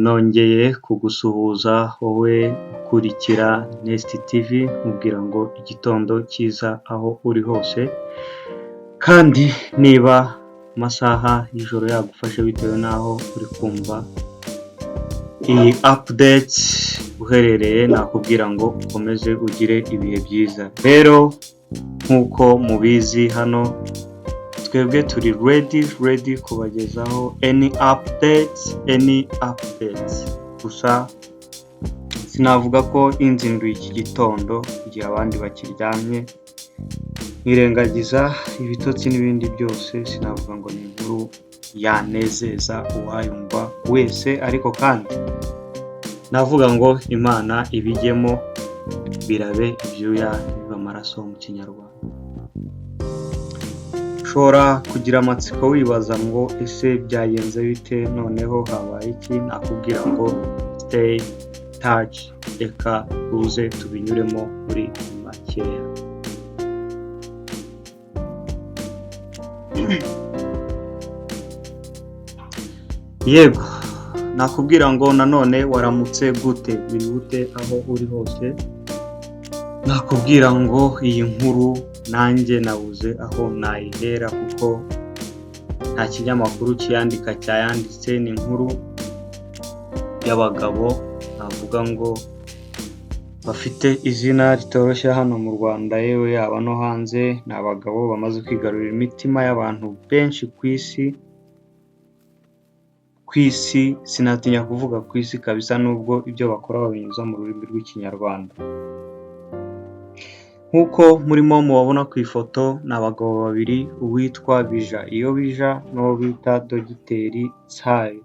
nongeye kugusuhuza wowe ukurikira Nesty Tv mubwira ngo igitondo cyiza aho uri hose, kandi niba amasaha y'ijoro yagufashe bitewe naho uri kumva iyi update uherereye, nakubwira ngo ukomeze ugire ibihe byiza. Rero nkuko mubizi hano twebwe turi ready kubagezaho any updates. Gusa sinavuga ko inzinduye iki gitondo igihe abandi bakiryamye nirengagiza ibitotsi n'ibindi byose, sinavuga ngo ni inkuru yanezeza uwayumva wese, ariko kandi navuga ngo Imana ibijyemo birabe ibyuya biba amaraso mu Kinyarwanda. Ushobora kugira amatsiko wibaza ngo ese byagenze bite, noneho habaye iki? Nakubwira ngo stay touch, reka uze tubinyuremo muri makeya. Yego, nakubwira ngo nanone waramutse gute, biri gute aho uri hose. Nakubwira ngo iyi nkuru nanjye nabuze aho nayihera kuko nta kinyamakuru kiyandika cyayanditse. Ni inkuru y'abagabo navuga ngo bafite izina ritoroshye hano mu Rwanda, yewe yaba no hanze. Ni abagabo bamaze kwigarurira imitima y'abantu benshi ku isi, sinatinya kuvuga ku isi kabisa, nubwo ibyo bakora babinyuza mu rurimi rw'Ikinyarwanda. Nkuko murimo mubabona ku ifoto, ni abagabo babiri, uwitwa Bijiyobija n'uwo bita Dogiteri Nsabi.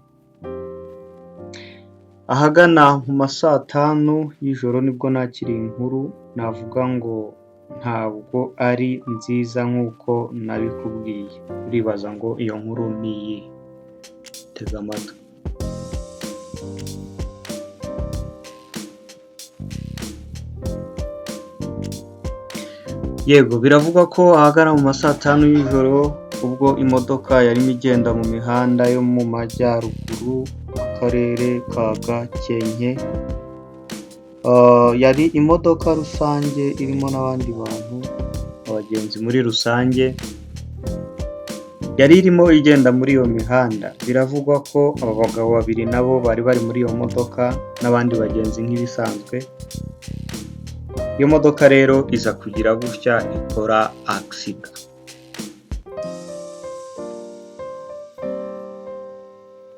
Ahagana mu ma saa 5 y'ijoro nibwo nakiriye inkuru, navuga ngo ntabwo ari nziza nkuko nabikubwiye. Uribaza ngo iyo nkuru ni iyihe? Tega amatwi. Yego, biravugwa ko ahagana mu ma saa 5 y'ijoro ubwo imodoka yarimo igenda mu mihanda yo mu majyaruguru akarere ka Gakenke, yari imodoka rusange irimo n'abandi bantu, abagenzi muri rusange, yari irimo igenda muri iyo mihanda. Biravugwa ko aba bagabo babiri nabo bari muri iyo modoka n'abandi bagenzi nk'ibisanzwe. Iyo modoka rero iza kugira gutya ikora accident.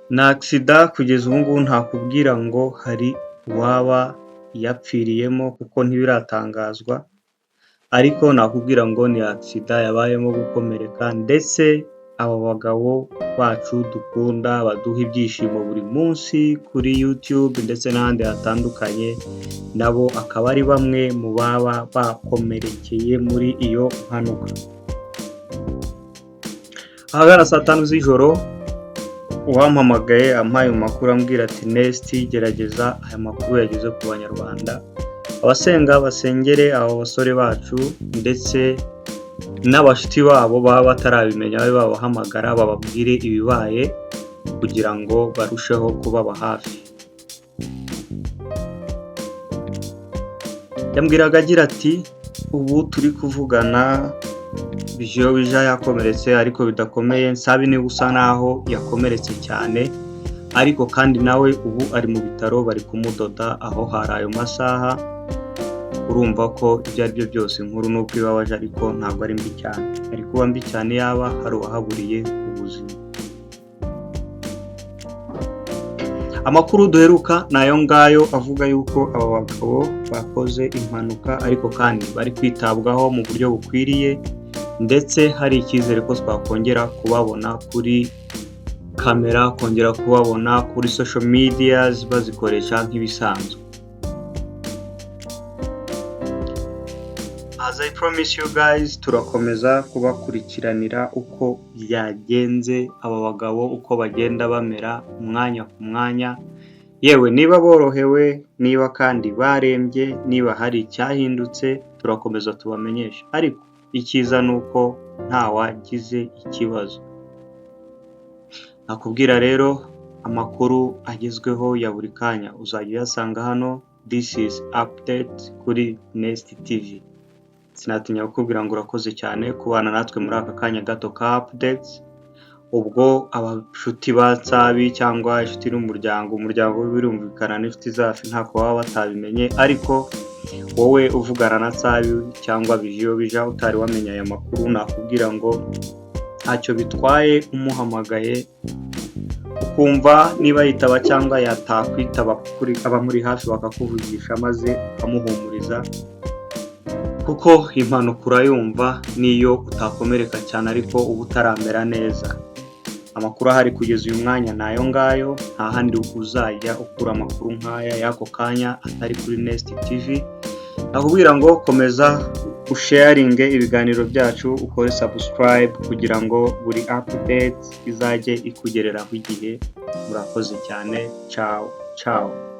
Na accident kugeza ubu ngubu ntakubwira ngo hari uwaba yapfiriyemo kuko ntibiratangazwa, ariko nakubwira ngo ni accident yabayemo gukomereka. Ndetse aba bagabo bacu dukunda baduha ibyishimo buri munsi kuri YouTube ndetse n'ahandi hatandukanye, nabo akaba ari bamwe mu baba bakomerekeye muri iyo mpanuka. Ahagana saa 5 z'ijoro uwampamagaye ampaye amakuru ambwira ati Nesty, gerageza aya makuru yageze ku Banyarwanda, abasenga basengere abo basore bacu ndetse n'abashuti babo baba batarabimenya, babe babahamagara bababwire ibibaye kugira ngo barusheho kubaba hafi. Yambwiraga agira ati ubu turi kuvugana Bijiyobija yakomeretse ariko bidakomeye, Nsabi ni usa naho yakomeretse cyane, ariko kandi nawe ubu ari mu bitaro bari kumudoda aho hari ayo masaha. Urumva ko ibyo ari byo byose inkuru nuko ibabaje, ariko ntabwo ari mbi cyane. Ari kuba mbi cyane yaba hari uwahaburiye ubuzima. Amakuru duheruka nayo ngayo avuga yuko aba bagabo bakoze impanuka, ariko kandi bari kwitabwaho mu buryo bukwiriye, ndetse hari icyizere ko twakongera kubabona kuri kamera, kongera kubabona kuri social media bazikoresha nk'ibisanzwe. As I promise you guys, turakomeza kubakurikiranira uko byagenze aba bagabo, uko bagenda bamera umwanya ku mwanya, yewe niba borohewe, niba kandi barembye, niba hari icyahindutse, turakomeza tubamenyesha. Ariko icyiza nuko nta wagize ikibazo. Nakubwira rero amakuru agezweho ya buri kanya uzajya uyasanga hano. This is update kuri Nesty TV. Sinatinya kukubwira ngo urakoze cyane kubana natwe muri aka kanya gato ka updates. Ubwo abashuti ba Nsabi cyangwa inshuti n'umuryango birumvikana n'inshuti zafi ntako baba batabimenye, ariko wowe uvugana na Nsabi cyangwa Bijiyobija utari wamenya aya makuru, nakubwira ngo ntacyo bitwaye umuhamagaye ukumva niba yitaba cyangwa yatakwitaba, kuri abamuri hafi bakakuvugisha maze ukamuhumuriza, kuko impanuka urayumva niyo utakomereka cyane ariko uba utaramera neza. Amakuru ahari kugeza uyu mwanya nayo ngayo, nta handi uzajya ukura amakuru nk'aya y'ako kanya atari kuri Nesty TV. Nakubwira ngo komeza usharinge ibiganiro byacu, ukore subscribe kugira ngo buri update izajye ikugereraho igihe. Murakoze cyane. Ciao ciao.